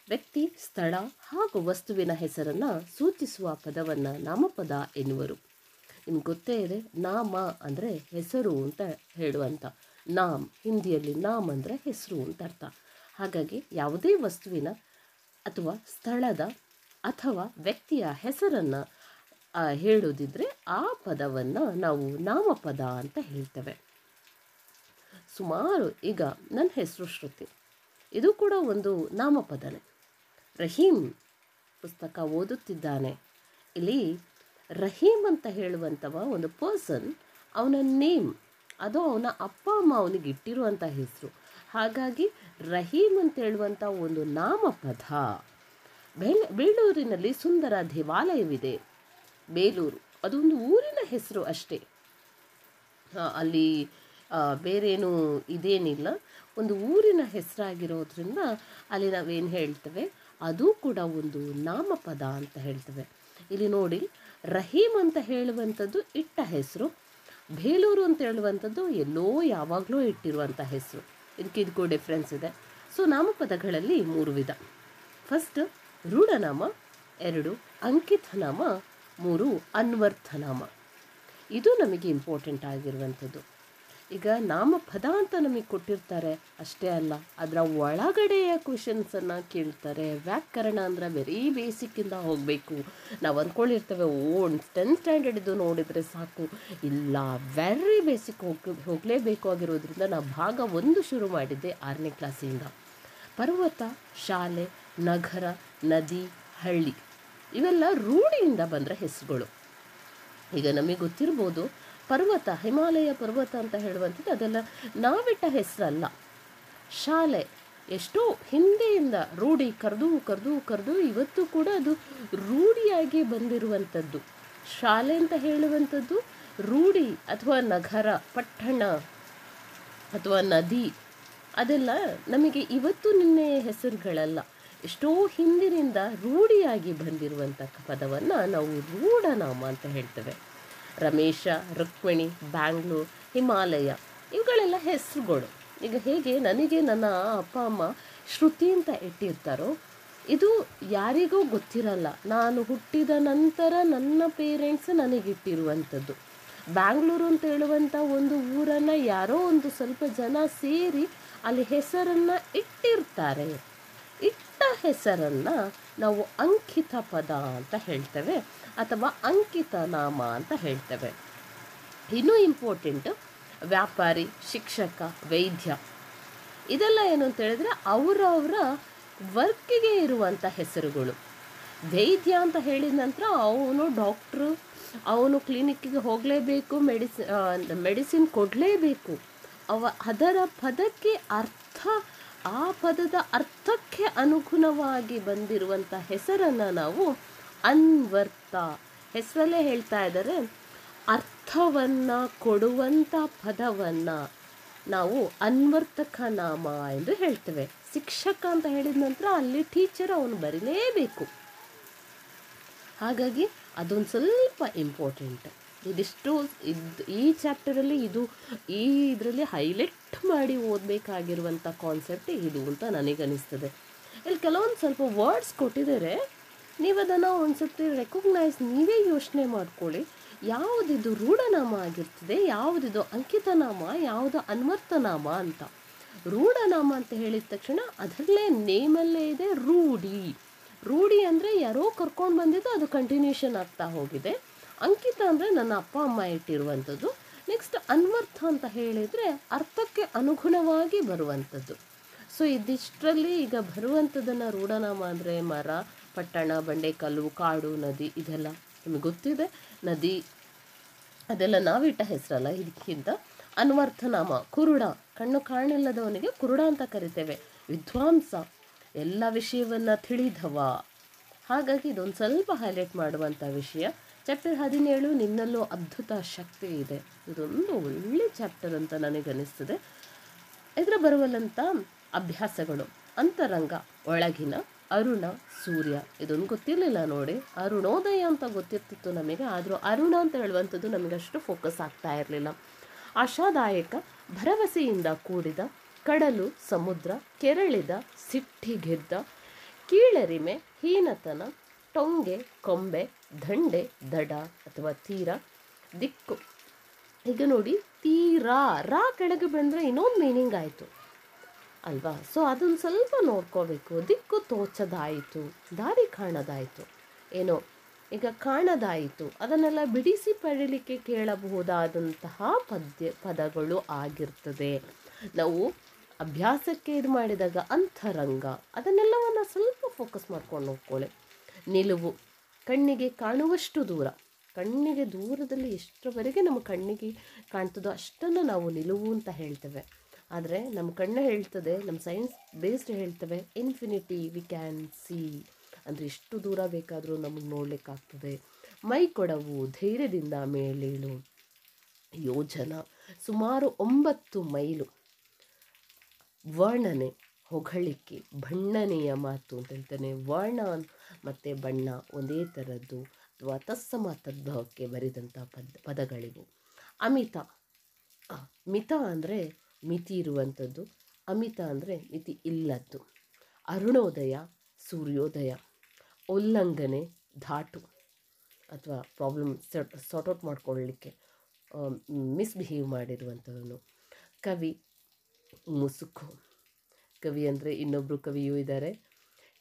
ವ್ಯಕ್ತಿ, ಸ್ಥಳ ಹಾಗೂ ವಸ್ತುವಿನ ಹೆಸರನ್ನು ಸೂಚಿಸುವ ಪದವನ್ನು ನಾಮಪದ ಎನ್ನುವರು. ನಿಮ್ಗೆ ಗೊತ್ತೇ ಇದೆ, ನಾಮ ಅಂದರೆ ಹೆಸರು ಅಂತ ಹೇಳುವಂಥ. ನಾಮ್, ಹಿಂದಿಯಲ್ಲಿ ನಾಮ್ ಅಂದರೆ ಹೆಸರು ಅಂತ ಅರ್ಥ. ಹಾಗಾಗಿ ಯಾವುದೇ ವಸ್ತುವಿನ ಅಥವಾ ಸ್ಥಳದ ಅಥವಾ ವ್ಯಕ್ತಿಯ ಹೆಸರನ್ನು ಹೇಳೋದಿದ್ರೆ ಆ ಪದವನ್ನು ನಾವು ನಾಮಪದ ಅಂತ ಹೇಳ್ತೇವೆ. ಸುಮಾರು ಈಗ ನನ್ನ ಹೆಸರು ಶ್ರುತಿ, ಇದು ಕೂಡ ಒಂದು ನಾಮಪದನೇ. ರಹೀಮ್ ಪುಸ್ತಕ ಓದುತ್ತಿದ್ದಾನೆ. ಇಲ್ಲಿ ರಹೀಮ್ ಅಂತ ಹೇಳುವಂಥವ ಒಂದು ಪರ್ಸನ್, ಅವನ ನೇಮ್, ಅದು ಅವನ ಅಪ್ಪ ಅಮ್ಮ ಅವನಿಗೆ ಇಟ್ಟಿರುವಂಥ ಹೆಸರು. ಹಾಗಾಗಿ ರಹೀಮ್ ಅಂತ ಹೇಳುವಂಥ ಒಂದು ನಾಮಪದ. ಬೇಲೂರಿನಲ್ಲಿ ಸುಂದರ ದೇವಾಲಯವಿದೆ. ಬೇಲೂರು ಅದೊಂದು ಊರಿನ ಹೆಸರು ಅಷ್ಟೇ, ಅಲ್ಲಿ ಬೇರೇನು ಇದೇನಿಲ್ಲ, ಒಂದು ಊರಿನ ಹೆಸರಾಗಿರೋದ್ರಿಂದ ಅಲ್ಲಿ ನಾವೇನು ಹೇಳ್ತೇವೆ ಅದು ಕೂಡ ಒಂದು ನಾಮಪದ ಅಂತ ಹೇಳ್ತೇವೆ. ಇಲ್ಲಿ ನೋಡಿ, ರಹೀಮ್ ಅಂತ ಹೇಳುವಂಥದ್ದು ಇಟ್ಟ ಹೆಸರು, ಬೇಲೂರು ಅಂತ ಹೇಳುವಂಥದ್ದು ಎಲ್ಲೋ ಯಾವಾಗಲೂ ಇಟ್ಟಿರುವಂಥ ಹೆಸರು. ಇದಕ್ಕೂ ಡಿಫ್ರೆನ್ಸ್ ಇದೆ. ಸೊ ನಾಮಪದಗಳಲ್ಲಿ 3 ವಿಧ. ಫಸ್ಟ್ ರೂಢನಾಮ, 2 ಅಂಕಿತನಾಮ, 3 ಅನ್ವರ್ಥನಾಮ. ಇದು ನಮಗೆ ಇಂಪಾರ್ಟೆಂಟ್ ಆಗಿರುವಂಥದ್ದು. ಈಗ ನಾಮಪದ ಅಂತ ನಮಗೆ ಕೊಟ್ಟಿರ್ತಾರೆ ಅಷ್ಟೇ ಅಲ್ಲ, ಅದರ ಒಳಗಡೆಯ ಕ್ವೆಶನ್ಸನ್ನು ಕೇಳ್ತಾರೆ. ವ್ಯಾಕರಣ ಅಂದರೆ ವೆರಿ ಬೇಸಿಕ್ಕಿಂದ ಹೋಗಬೇಕು. ನಾವು ಅಂದ್ಕೊಂಡಿರ್ತೇವೆ 10th ಸ್ಟ್ಯಾಂಡರ್ಡ್ ಇದು ನೋಡಿದರೆ ಸಾಕು. ಇಲ್ಲ, ವೆರಿ ಬೇಸಿಕ್ ಹೋಗಲೇಬೇಕು ಆಗಿರೋದ್ರಿಂದ ನಾವು ಭಾಗ 1 ಶುರು ಮಾಡಿದ್ದೆ 6ನೇ ಕ್ಲಾಸಿಂದ. ಪರ್ವತ, ಶಾಲೆ, ನಗರ, ನದಿ, ಹಳ್ಳಿ ಇವೆಲ್ಲ ರೂಢಿಯಿಂದ ಬಂದರೆ ಹೆಸರುಗಳು. ಈಗ ನಮಗೆ ಗೊತ್ತಿರ್ಬೋದು, ಪರ್ವತ, ಹಿಮಾಲಯ ಪರ್ವತ ಅಂತ ಹೇಳುವಂಥದ್ದು ಅದೆಲ್ಲ ನಾವಿಟ್ಟ ಹೆಸರಲ್ಲ. ಶಾಲೆ ಎಷ್ಟೋ ಹಿಂದೆಯಿಂದ ರೂಢಿ ಕರೆದು ಇವತ್ತು ಕೂಡ ಅದು ರೂಢಿಯಾಗಿ ಬಂದಿರುವಂಥದ್ದು. ಶಾಲೆ ಅಂತ ಹೇಳುವಂಥದ್ದು ರೂಢಿ. ಅಥವಾ ನಗರ, ಪಟ್ಟಣ ಅಥವಾ ನದಿ, ಅದೆಲ್ಲ ನಮಗೆ ಇವತ್ತು ನಿನ್ನೆ ಹೆಸರುಗಳಲ್ಲ, ಎಷ್ಟೋ ಹಿಂದಿನಿಂದ ರೂಢಿಯಾಗಿ ಬಂದಿರುವಂಥ ಪದವನ್ನು ನಾವು ರೂಢನಾಮ ಅಂತ ಹೇಳ್ತೇವೆ. ರಮೇಶ, ರುಕ್ಮಿಣಿ, ಬ್ಯಾಂಗ್ಳೂರು, ಹಿಮಾಲಯ ಇವುಗಳೆಲ್ಲ ಹೆಸರುಗಳು. ಈಗ ಹೇಗೆ ನನಗೆ ನನ್ನ ಅಪ್ಪ ಅಮ್ಮ ಶ್ರುತಿ ಅಂತ ಇಟ್ಟಿರ್ತಾರೋ, ಇದು ಯಾರಿಗೂ ಗೊತ್ತಿರಲ್ಲ. ನಾನು ಹುಟ್ಟಿದ ನಂತರ ನನ್ನ ಪೇರೆಂಟ್ಸ್ ನನಗಿಟ್ಟಿರುವಂಥದ್ದು. ಬ್ಯಾಂಗ್ಳೂರು ಅಂತ ಹೇಳುವಂಥ ಒಂದು ಊರನ್ನು ಯಾರೋ ಒಂದು ಸ್ವಲ್ಪ ಜನ ಸೇರಿ ಅಲ್ಲಿ ಹೆಸರನ್ನು ಇಟ್ಟಿರ್ತಾರೆ. ಇಟ್ಟ ಹೆಸರನ್ನು ನಾವು ಅಂಕಿತ ಪದ ಅಂತ ಹೇಳ್ತೇವೆ ಅಥವಾ ಅಂಕಿತ ನಾಮ ಅಂತ ಹೇಳ್ತೇವೆ. ಇನ್ನೂ ಇಂಪಾರ್ಟೆಂಟು ವ್ಯಾಪಾರಿ, ಶಿಕ್ಷಕ, ವೈದ್ಯ ಇದೆಲ್ಲ ಏನು ಅಂತ ಹೇಳಿದ್ರೆ ಅವರವರ ವರ್ಕಿಗೆ ಇರುವಂಥ ಹೆಸರುಗಳು. ವೈದ್ಯ ಅಂತ ಹೇಳಿದ ನಂತರ ಅವನು ಡಾಕ್ಟ್ರು, ಅವನು ಕ್ಲಿನಿಕ್ಕಿಗೆ ಹೋಗಲೇಬೇಕು, ಮೆಡಿಸಿನ್ ಕೊಡಲೇಬೇಕು. ಅದರ ಪದಕ್ಕೆ ಅರ್ಥ, ಆ ಪದದ ಅರ್ಥಕ್ಕೆ ಅನುಗುಣವಾಗಿ ಬಂದಿರುವಂಥ ಹೆಸರನ್ನು ನಾವು ಅನ್ವರ್ಥ, ಹೆಸರಲ್ಲೇ ಹೇಳ್ತಾ ಇದ್ದಾರೆ, ಅರ್ಥವನ್ನು ಕೊಡುವಂಥ ಪದವನ್ನು ನಾವು ಅನ್ವರ್ಥಕ ನಾಮ ಎಂದು ಹೇಳ್ತೇವೆ. ಶಿಕ್ಷಕ ಅಂತ ಹೇಳಿದ ನಂತರ ಅಲ್ಲಿ ಟೀಚರ್ ಅವನು ಬರೀಲೇಬೇಕು. ಹಾಗಾಗಿ ಅದೊಂದು ಸ್ವಲ್ಪ ಇಂಪಾರ್ಟೆಂಟ್. ಇದಿಷ್ಟು ಈ ಚಾಪ್ಟರಲ್ಲಿ ಇದರಲ್ಲಿ ಹೈಲೈಟ್ ಮಾಡಿ ಓದಬೇಕಾಗಿರುವಂಥ ಕಾನ್ಸೆಪ್ಟ್ ಇದು ಅಂತ ನನಗನ್ನಿಸ್ತದೆ. ಇಲ್ಲಿ ಕೆಲವೊಂದು ಸ್ವಲ್ಪ ವರ್ಡ್ಸ್ ಕೊಟ್ಟಿದ್ದಾರೆ, ನೀವು ಅದನ್ನು ಒಂದು ಸರ್ತಿ ರೆಕಗ್ನೈಸ್ ನೀವೇ ಯೋಚನೆ ಮಾಡ್ಕೊಳ್ಳಿ. ಯಾವುದಿದು ರೂಢನಾಮ ಆಗಿರ್ತದೆ, ಯಾವುದಿದು ಅಂಕಿತನಾಮ, ಯಾವುದು ಅನ್ವರ್ಥನಾಮ ಅಂತ. ರೂಢನಾಮ ಅಂತ ಹೇಳಿದ ತಕ್ಷಣ ಅದರಲ್ಲೇ ನೇಮಲ್ಲೇ ಇದೆ ರೂಢಿ. ರೂಢಿ ಅಂದರೆ ಯಾರೋ ಕರ್ಕೊಂಡು ಬಂದಿದ್ದು, ಅದು ಕಂಟಿನ್ಯೂಷನ್ ಆಗ್ತಾ ಹೋಗಿದೆ. ಅಂಕಿತ ಅಂದರೆ ನನ್ನ ಅಪ್ಪ ಅಮ್ಮ ಇಟ್ಟಿರುವಂಥದ್ದು. ನೆಕ್ಸ್ಟ್ ಅನ್ವರ್ಥ ಅಂತ ಹೇಳಿದರೆ ಅರ್ಥಕ್ಕೆ ಅನುಗುಣವಾಗಿ ಬರುವಂಥದ್ದು. ಸೊ ಇದಿಷ್ಟರಲ್ಲಿ ಈಗ ಬರುವಂಥದ್ದನ್ನು ರೂಢನಾಮ ಅಂದರೆ ಮರ, ಪಟ್ಟಣ, ಬಂಡೆಕಲ್ಲು, ಕಾಡು, ನದಿ ಇದೆಲ್ಲ ನಿಮಗೆ ಗೊತ್ತಿದೆ. ನದಿ ಅದೆಲ್ಲ ನಾವಿಟ್ಟ ಹೆಸರಲ್ಲ. ಇದಕ್ಕಿಂತ ಅನ್ವರ್ಥನಾಮ, ಕುರುಡ, ಕಣ್ಣು ಕಾಣಿಲ್ಲದವನಿಗೆ ಕುರುಡ ಅಂತ ಕರಿತೇವೆ. ವಿದ್ವಾಂಸ, ಎಲ್ಲ ವಿಷಯವನ್ನು ತಿಳಿದವ. ಹಾಗಾಗಿ ಇದೊಂದು ಸ್ವಲ್ಪ ಹೈಲೈಟ್ ಮಾಡುವಂಥ ವಿಷಯ. ಚಾಪ್ಟರ್ 17 ನಿನ್ನಲ್ಲೂ ಅದ್ಭುತ ಶಕ್ತಿ ಇದೆ. ಇದೊಂದು ಒಳ್ಳೆ ಚಾಪ್ಟರ್ ಅಂತ ನನಗನ್ನಿಸ್ತದೆ. ಇದರ ಬರುವಲ್ಲಂಥ ಅಭ್ಯಾಸಗಳು: ಅಂತರಂಗ, ಒಳಗಿನ, ಅರುಣ, ಸೂರ್ಯ. ಇದೊಂದು ಗೊತ್ತಿರಲಿಲ್ಲ ನೋಡಿ. ಅರುಣೋದಯ ಅಂತ ಗೊತ್ತಿರ್ತಿತ್ತು ನಮಗೆ, ಆದರೂ ಅರುಣ ಅಂತ ಹೇಳುವಂಥದ್ದು ನಮಗೆ ಅಷ್ಟು ಫೋಕಸ್ ಆಗ್ತಾ ಇರಲಿಲ್ಲ. ಆಶಾದಾಯಕ, ಭರವಸೆಯಿಂದ ಕೂಡಿದ, ಕಡಲು ಸಮುದ್ರ ಕೆರಳಿದ ಸಿಟ್ಟಿಗೆದ್ದ ಕೀಳರಿಮೆ ಹೀನತನ ಟೊಂಗೆ ಕೊಂಬೆ ದಂಡೆ ದಡ ಅಥವಾ ತೀರ ದಿಕ್ಕು. ಈಗ ನೋಡಿ, ತೀರಾ ರಾ ಕೆಳಗೆ ಬಂದರೆ ಇನ್ನೊಂದು ಮೀನಿಂಗ್ ಆಯಿತು ಅಲ್ವಾ? ಸೊ ಅದನ್ನು ಸ್ವಲ್ಪ ನೋಡ್ಕೋಬೇಕು. ದಿಕ್ಕು ತೋಚದಾಯಿತು, ದಾರಿ ಕಾಣದಾಯಿತು, ಏನೋ ಈಗ ಕಾಣದಾಯಿತು, ಅದನ್ನೆಲ್ಲ ಬಿಡಿಸಿ ಪಡೀಲಿಕ್ಕೆ ಕೇಳಬಹುದಾದಂತಹ ಪದಗಳು ಆಗಿರ್ತದೆ. ನಾವು ಅಭ್ಯಾಸಕ್ಕೆ ಇದು ಮಾಡಿದಾಗ ಅಂತರಂಗ, ಅದನ್ನೆಲ್ಲವನ್ನು ಸ್ವಲ್ಪ ಫೋಕಸ್ ಮಾಡ್ಕೊಂಡು ಹೋಗ್ಕೊಳ್ಳಿ. ನಿಲುವು, ಕಣ್ಣಿಗೆ ಕಾಣುವಷ್ಟು ದೂರ, ಕಣ್ಣಿಗೆ ದೂರದಲ್ಲಿ ಎಷ್ಟರವರೆಗೆ ನಮ್ಮ ಕಣ್ಣಿಗೆ ಕಾಣ್ತದೋ ಅಷ್ಟನ್ನು ನಾವು ನಿಲುವು ಅಂತ ಹೇಳ್ತೇವೆ. ಆದರೆ ನಮ್ಮ ಕಣ್ಣು ಹೇಳ್ತದೆ, ನಮ್ಮ ಸೈನ್ಸ್ ಬೇಸ್ಡ್ ಹೇಳ್ತವೆ, ಇನ್ಫಿನಿಟಿ ವಿ ಕ್ಯಾನ್ ಸಿ, ಅಂದರೆ ಎಷ್ಟು ದೂರ ಬೇಕಾದರೂ ನಮಗೆ ನೋಡಲಿಕ್ಕಾಗ್ತದೆ. ಮೈ ಕೊಡವು, ಧೈರ್ಯದಿಂದ ಮೇಲೇಳು, ಯೋಜನ ಸುಮಾರು 9 ಮೈಲು, ವರ್ಣನೆ ಹೊಗಳಿಕೆ, ಬಣ್ಣನೆಯ ಮಾತು ಅಂತ ಹೇಳ್ತಾನೆ. ವರ್ಣ ಮತ್ತು ಬಣ್ಣ ಒಂದೇ ಥರದ್ದು ಅಥವಾ ತತ್ಸಮ ತದ್ಭವಕ್ಕೆ ಬರೆದಂಥ ಪದಗಳಿವು. ಅಮಿತ, ಮಿತ ಅಂದರೆ ಮಿತಿ ಇರುವಂಥದ್ದು, ಅಮಿತ ಅಂದರೆ ಮಿತಿ ಇಲ್ಲದ್ದು. ಅರುಣೋದಯ, ಸೂರ್ಯೋದಯ. ಉಲ್ಲಂಘನೆ, ಧಾಟು ಅಥವಾ ಪ್ರಾಬ್ಲಮ್ ಸಾರ್ಟ್ ಔಟ್ ಮಾಡ್ಕೊಳ್ಳಲಿಕ್ಕೆ ಮಿಸ್ಬಿಹೇವ್ ಮಾಡಿರುವಂಥವನು. ಕವಿ, ಮುಸುಕು. ಕವಿ ಅಂದರೆ ಇನ್ನೊಬ್ಬರು ಕವಿಯೂ ಇದ್ದಾರೆ.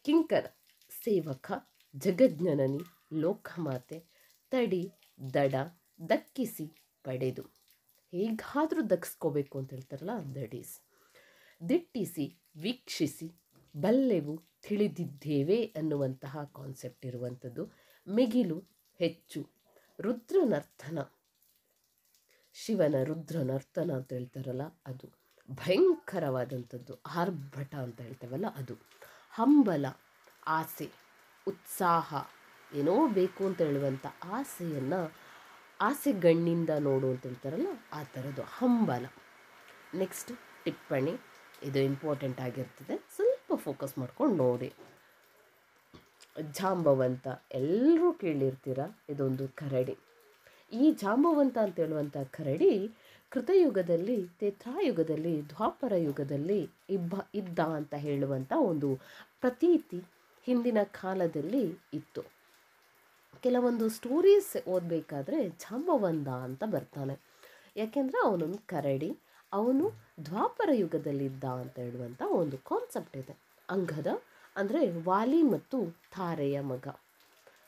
ಕಿಂಕರ, ಸೇವಕ, ಜಗಜ್ಞನನಿ, ಲೋಕಮಾತೆ, ತಡಿ, ದಡ, ದಕ್ಕಿಸಿ, ಪಡೆದು, ಹೇಗಾದರೂ ದಕ್ಕಿಸ್ಕೋಬೇಕು ಅಂತ ಹೇಳ್ತಾರಲ್ಲ, ದಟ್ ಈಸ್. ದಿಟ್ಟಿಸಿ, ವೀಕ್ಷಿಸಿ, ಬಲ್ಲೆವು, ತಿಳಿದಿದ್ದೇವೆ ಅನ್ನುವಂತಹ ಕಾನ್ಸೆಪ್ಟ್ ಇರುವಂಥದ್ದು. ಮಿಗಿಲು, ಹೆಚ್ಚು. ರುದ್ರನರ್ತನ, ಶಿವನ ರುದ್ರನರ್ತನ ಅಂತ ಹೇಳ್ತಾರಲ್ಲ ಅದು. ಭಯಂಕರವಾದಂಥದ್ದು, ಆರ್ಭಟ ಅಂತ ಹೇಳ್ತೇವಲ್ಲ ಅದು. ಹಂಬಲ, ಆಸೆ, ಉತ್ಸಾಹ, ಏನೋ ಬೇಕು ಅಂತ ಹೇಳುವಂಥ ಆಸೆಯನ್ನು ಆಸೆಗಣ್ಣಿಂದ ನೋಡು ಅಂತ ಹೇಳ್ತಾರಲ್ಲ ಆ ಥರದ್ದು ಹಂಬಲ. ನೆಕ್ಸ್ಟ್ ಟಿಪ್ಪಣಿ, ಇದು ಇಂಪಾರ್ಟೆಂಟ್ ಆಗಿರ್ತದೆ, ಸ್ವಲ್ಪ ಫೋಕಸ್ ಮಾಡ್ಕೊಂಡು ನೋಡಿ. ಜಾಂಬವಂತ, ಎಲ್ಲರೂ ಕೇಳಿರ್ತೀರ, ಇದೊಂದು ಕರಡಿ. ಈ ಜಾಂಬವಂತ ಅಂತ ಹೇಳುವಂಥ ಕರಡಿ ಕೃತಯುಗದಲ್ಲಿ, ತ್ರೇತಾಯುಗದಲ್ಲಿ, ದ್ವಾಪರ ಯುಗದಲ್ಲಿ ಇದ್ದ ಅಂತ ಹೇಳುವಂಥ ಒಂದು ಪ್ರತೀತಿ ಹಿಂದಿನ ಕಾಲದಲ್ಲಿ ಇತ್ತು. ಕೆಲವೊಂದು ಸ್ಟೋರೀಸ್ ಓದಬೇಕಾದ್ರೆ ಜಾಂಬವಂತ ಅಂತ ಬರ್ತಾನೆ, ಯಾಕೆಂದರೆ ಅವನೊಂದು ಕರಡಿ, ಅವನು ದ್ವಾಪರ ಯುಗದಲ್ಲಿದ್ದ ಅಂತ ಹೇಳುವಂಥ ಒಂದು ಕಾನ್ಸೆಪ್ಟ್ ಇದೆ. ಅಂಗದ ಅಂದರೆ ವಾಲಿ ಮತ್ತು ತಾರೆಯ ಮಗ,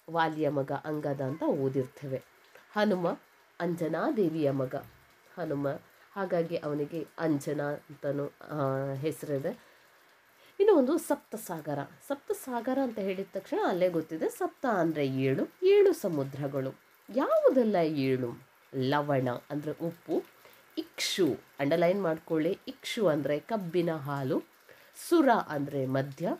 ವಾಲಿಯ ಮಗ ಅಂಗದ ಅಂತ ಓದಿರ್ತೇವೆ. ಹನುಮ, ಅಂಜನಾದೇವಿಯ ಮಗ ಹನುಮ, ಹಾಗಾಗಿ ಅವನಿಗೆ ಅಂಜನಾ ಅಂತಲೂ ಹೆಸರಿದೆ. ಇನ್ನು ಒಂದು ಸಪ್ತಸಾಗರ. ಸಪ್ತಸಾಗರ ಅಂತ ಹೇಳಿದ ತಕ್ಷಣ ಅಲ್ಲೇ ಗೊತ್ತಿದೆ, ಸಪ್ತ ಅಂದರೆ 7, 7 ಸಮುದ್ರಗಳು. ಯಾವುದೆಲ್ಲ 7? ಲವಣ ಅಂದರೆ ಉಪ್ಪು, ಇಕ್ಷು ಅಂಡರ್ಲೈನ್ ಮಾಡ್ಕೊಳ್ಳಿ, ಇಕ್ಷು ಅಂದರೆ ಕಬ್ಬಿನ ಹಾಲು, ಸುರ ಅಂದರೆ ಮದ್ಯ,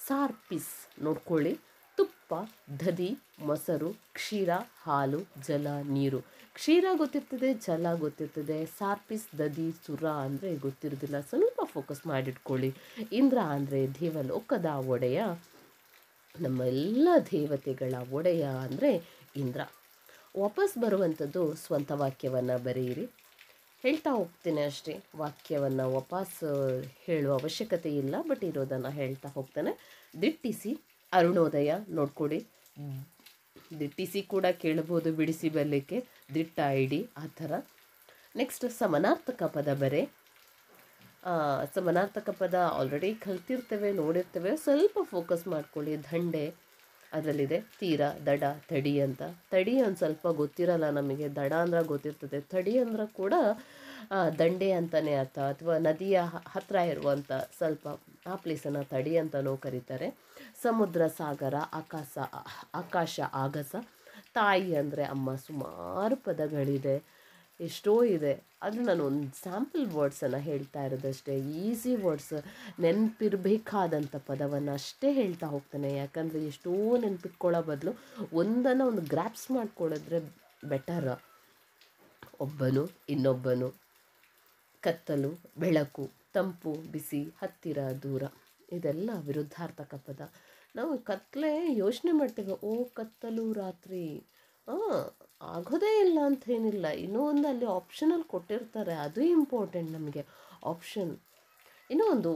ಸಾರ್ಪಿಸ್ ನೋಡ್ಕೊಳ್ಳಿ, ತುಪ್ಪ, ದಧಿ, ಮೊಸರು, ಕ್ಷೀರ, ಹಾಲು, ಜಲ, ನೀರು. ಕ್ಷೀರ ಗೊತ್ತಿರ್ತದೆ, ಜಲ ಗೊತ್ತಿರ್ತದೆ, ಸಾರ್ಪಿಸ್, ದಧಿ, ಸುರ ಅಂದರೆ ಗೊತ್ತಿರೋದಿಲ್ಲ, ಸ್ವಲ್ಪ ಫೋಕಸ್ ಮಾಡಿಟ್ಕೊಳ್ಳಿ. ಇಂದ್ರ ಅಂದರೆ ದೇವಲೋಕದ ಒಡೆಯ, ನಮ್ಮ ಎಲ್ಲ ದೇವತೆಗಳ ಒಡೆಯ ಅಂದರೆ ಇಂದ್ರ. ವಾಪಸ್ ಬರುವಂಥದ್ದು ಸ್ವಂತ ವಾಕ್ಯವನ್ನು ಬರೆಯಿರಿ. ಹೇಳ್ತಾ ಹೋಗ್ತೇನೆ ಅಷ್ಟೇ, ವಾಕ್ಯವನ್ನು ವಾಪಸ್ ಹೇಳುವ ಅವಶ್ಯಕತೆ ಇಲ್ಲ, ಬಟ್ ಇರೋದನ್ನು ಹೇಳ್ತಾ ಹೋಗ್ತಾನೆ. ದಿಟ್ಟಿಸಿ, ಅರುಣೋದಯ ನೋಡ್ಕೊಡಿ, ದಿಟ್ಟಿಸಿ ಕೂಡ ಕೇಳಬಹುದು ಬಿಡಿಸಿ ಬರಲಿಕ್ಕೆ, ದಿಟ್ಟ ಐಡಿ ಆ ಥರ. ನೆಕ್ಸ್ಟ್ ಸಮನಾರ್ಥಕ ಪದ ಬರೆ. ಸಮನಾರ್ಥಕ ಪದ ಆಲ್ರೆಡಿ ಕಲ್ತಿರ್ತೇವೆ, ನೋಡಿರ್ತೇವೆ, ಸ್ವಲ್ಪ ಫೋಕಸ್ ಮಾಡ್ಕೊಳ್ಳಿ. ದಂಡೆ ಅದರಲ್ಲಿದೆ, ತೀರ, ದಡ, ತಡಿ ಅಂತ. ತಡಿ ಒಂದು ಸ್ವಲ್ಪ ಗೊತ್ತಿರಲ್ಲ ನಮಗೆ, ದಡ ಅಂದ್ರೆ ಗೊತ್ತಿರ್ತದೆ, ತಡಿ ಅಂದ್ರೆ ಕೂಡ ದಂಡೆ ಅಂತಲೇ ಅರ್ಥ, ಅಥವಾ ನದಿಯ ಹತ್ತಿರ ಇರುವಂಥ ಸ್ವಲ್ಪ ಆ ಪ್ಲೇಸನ್ನು ತಡಿ ಅಂತಲೂ ಕರೀತಾರೆ. ಸಮುದ್ರ, ಸಾಗರ, ಆಕಾಶ, ಆಗಸ. ತಾಯಿ ಅಂದರೆ ಅಮ್ಮ. ಸುಮಾರು ಪದಗಳಿದೆ, ಎಷ್ಟೋ ಇದೆ. ಆದರೆ ನಾನು ಒಂದು ಸ್ಯಾಂಪಲ್ ವರ್ಡ್ಸನ್ನು ಹೇಳ್ತಾ ಇರೋದಷ್ಟೇ, ಈಸಿ ವರ್ಡ್ಸ್, ನೆನಪಿರಬೇಕಾದಂಥ ಪದವನ್ನು ಅಷ್ಟೇ ಹೇಳ್ತಾ ಹೋಗ್ತಾನೆ. ಯಾಕಂದರೆ ಎಷ್ಟೋ ನೆನಪಿಟ್ಕೊಳ್ಳೋ ಬದಲು ಒಂದು ಗ್ರ್ಯಾಪ್ಸ್ ಮಾಡ್ಕೊಳ್ಳಿದ್ರೆ ಬೆಟರ್. ಒಬ್ಬನು, ಇನ್ನೊಬ್ಬನು, ಕತ್ತಲು, ಬೆಳಕು, ತಂಪು, ಬಿಸಿ, ಹತ್ತಿರ, ದೂರ, ಇದೆಲ್ಲ ವಿರುದ್ಧಾರ್ಥಕ ಪದ. ನಾವು ಕತ್ತಲೆ ಯೋಚನೆ ಮಾಡ್ತೇವೆ, ಓ ಕತ್ತಲು ರಾತ್ರಿ, ಆಗೋದೇ ಇಲ್ಲ ಅಂತ ಏನಿಲ್ಲ. ಇನ್ನೂ ಒಂದು ಅಲ್ಲಿ ಆಪ್ಷನಲ್ಲಿ ಕೊಟ್ಟಿರ್ತಾರೆ, ಅದು ಇಂಪಾರ್ಟೆಂಟ್ ನಮಗೆ ಆಪ್ಷನ್. ಇನ್ನೂ ಒಂದು,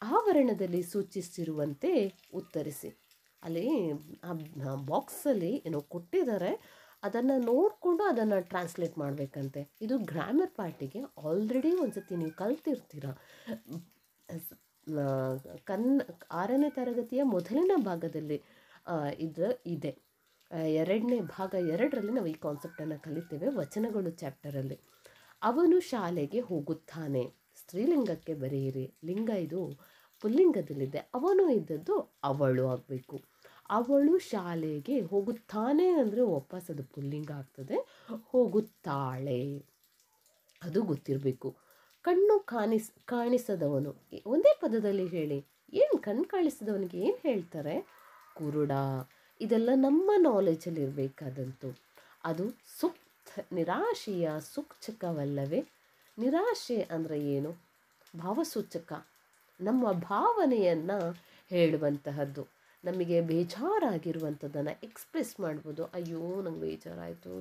ಆವರಣದಲ್ಲಿ ಸೂಚಿಸಿರುವಂತೆ ಉತ್ತರಿಸಿ. ಅಲ್ಲಿ ಆ ಬಾಕ್ಸಲ್ಲಿ ಏನೋ ಕೊಟ್ಟಿದ್ದಾರೆ, ಅದನ್ನು ನೋಡಿಕೊಂಡು ಅದನ್ನು ಟ್ರಾನ್ಸ್ಲೇಟ್ ಮಾಡಬೇಕಂತೆ. ಇದು ಗ್ರಾಮರ್ ಪಾರ್ಟಿಗೆ ಆಲ್ರೆಡಿ ಒಂದು ಸತಿ ನೀವು ಕಲ್ತಿರ್ತೀರ. ಕನ್ 6ನೇ ತರಗತಿಯ ಮೊದಲನೇ ಭಾಗದಲ್ಲಿ ಇದು ಇದೆ. 2ನೇ ಭಾಗ 2ರಲ್ಲಿ ನಾವು ಈ ಕಾನ್ಸೆಪ್ಟನ್ನು ಕಲಿತೇವೆ, ವಚನಗಳು ಚಾಪ್ಟರಲ್ಲಿ. ಅವನು ಶಾಲೆಗೆ ಹೋಗುತ್ತಾನೆ, ಸ್ತ್ರೀಲಿಂಗಕ್ಕೆ ಬರೆಯಿರಿ. ಲಿಂಗ ಇದು ಪುಲ್ಲಿಂಗದಲ್ಲಿದೆ. ಅವನು ಇದ್ದದ್ದು ಅವಳು ಆಗಬೇಕು. ಅವಳು ಶಾಲೆಗೆ ಹೋಗುತ್ತಾನೆ ಅಂದರೆ ವಾಪಸ್ ಅದು ಪುಲ್ಲಿಂಗ ಆಗ್ತದೆ. ಹೋಗುತ್ತಾಳೆ ಅದು ಗೊತ್ತಿರಬೇಕು. ಕಣ್ಣು ಕಾಣಿಸದವನು, ಒಂದೇ ಪದದಲ್ಲಿ ಹೇಳಿ. ಏನು ಕಣ್ಣು ಕಾಣಿಸದವನಿಗೆ ಏನು ಹೇಳ್ತಾರೆ? ಕುರುಡ. ಇದೆಲ್ಲ ನಮ್ಮ ನಾಲೆಜಲ್ಲಿ ಇರಬೇಕಾದಂತು. ಅದು ನಿರಾಶೆಯ ಸೂಚಕವಲ್ಲವೇ? ನಿರಾಶೆ ಅಂದರೆ ಏನು? ಭಾವಸೂಚಕ, ನಮ್ಮ ಭಾವನೆಯನ್ನು ಹೇಳುವಂತಹದ್ದು. ನಮಗೆ ಬೇಜಾರಾಗಿರುವಂಥದ್ದನ್ನು ಎಕ್ಸ್ಪ್ರೆಸ್ ಮಾಡ್ಬೋದು. ಅಯ್ಯೋ ನಂಗೆ ಬೇಜಾರಾಯಿತು,